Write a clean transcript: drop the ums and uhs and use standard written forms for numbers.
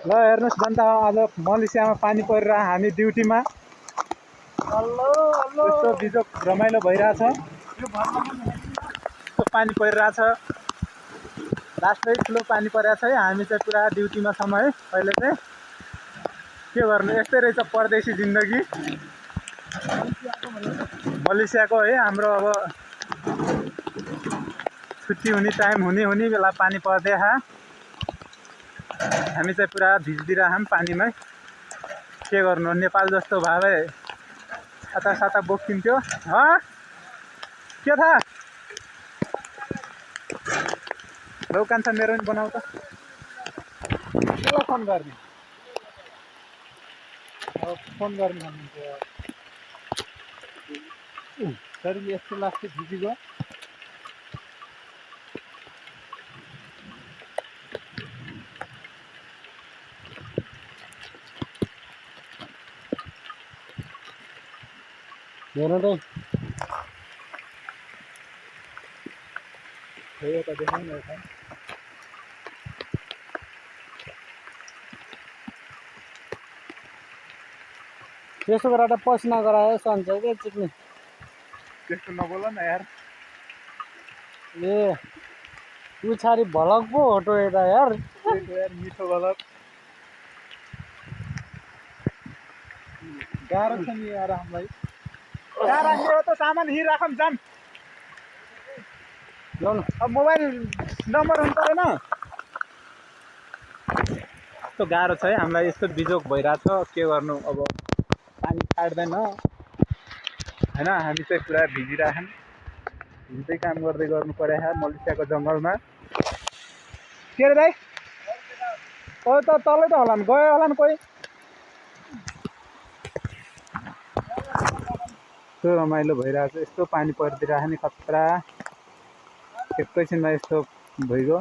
ल हेर्नुहोस् जनता आज मलेसियामा पानी परिरहेको हामी ड्युटीमा यस्तो बिजोक रमाइलो भइरहेछ पानी परिरहेछ लास्टै ठुलो पानी परेको छ है हामी चाहिँ पुरा ड्युटीमा छौँ है अहिले चाहिँ के गर्नु यस्तै रहेछ परदेशी जिन्दगी मलेसियाको है हाम्रो अब छुट्टी हुने टाइम हुने बेला पानी पर्दै हामी चाहिँ पुरा भिज्दिरहेछौँ पानीमै के गर्नु नेपाल जस्तो भए साता बोकिन्थ्यो के थाहा लौ कान्छा मेरो पनि बनाऊ त कसलाई फोन गर्ने अब फोन गर्ने भन्नुहुन्छ शरीर यस्तो लाग्छ भिजिगयो हेर्नु त एउटा देखाउनु एउटा त्यसो गरेर पसिना गरायो सन्छ के चिक्ने त्यस्तो नबोल न यार ए उछारी भलक पो होटो यता यार यार मिठो गलत गाह्रो छ नि यार हामीलाई मेरो त सामान यहीँ राखौँ जाम अब मोबाइल नम्बर हुनु परेन यस्तो गाह्रो छ है हामीलाई यस्तो बिजोक भइरहेछ के गर्नु अब पानी छाड्दैन होइन हामी चाहिँ पुरा भिजिरहेछौँ भिज्दै काम गर्दै गर्नु पर्यो मलेसियाको जङ्गलमा के अरे भाइ त तलै त होला नि गयो होला नि कोही यस्तो रमाइलो भइरहेछ यस्तो पानी परिदिरहेछ नि खतरा एकैछिनमा यस्तो भइगयो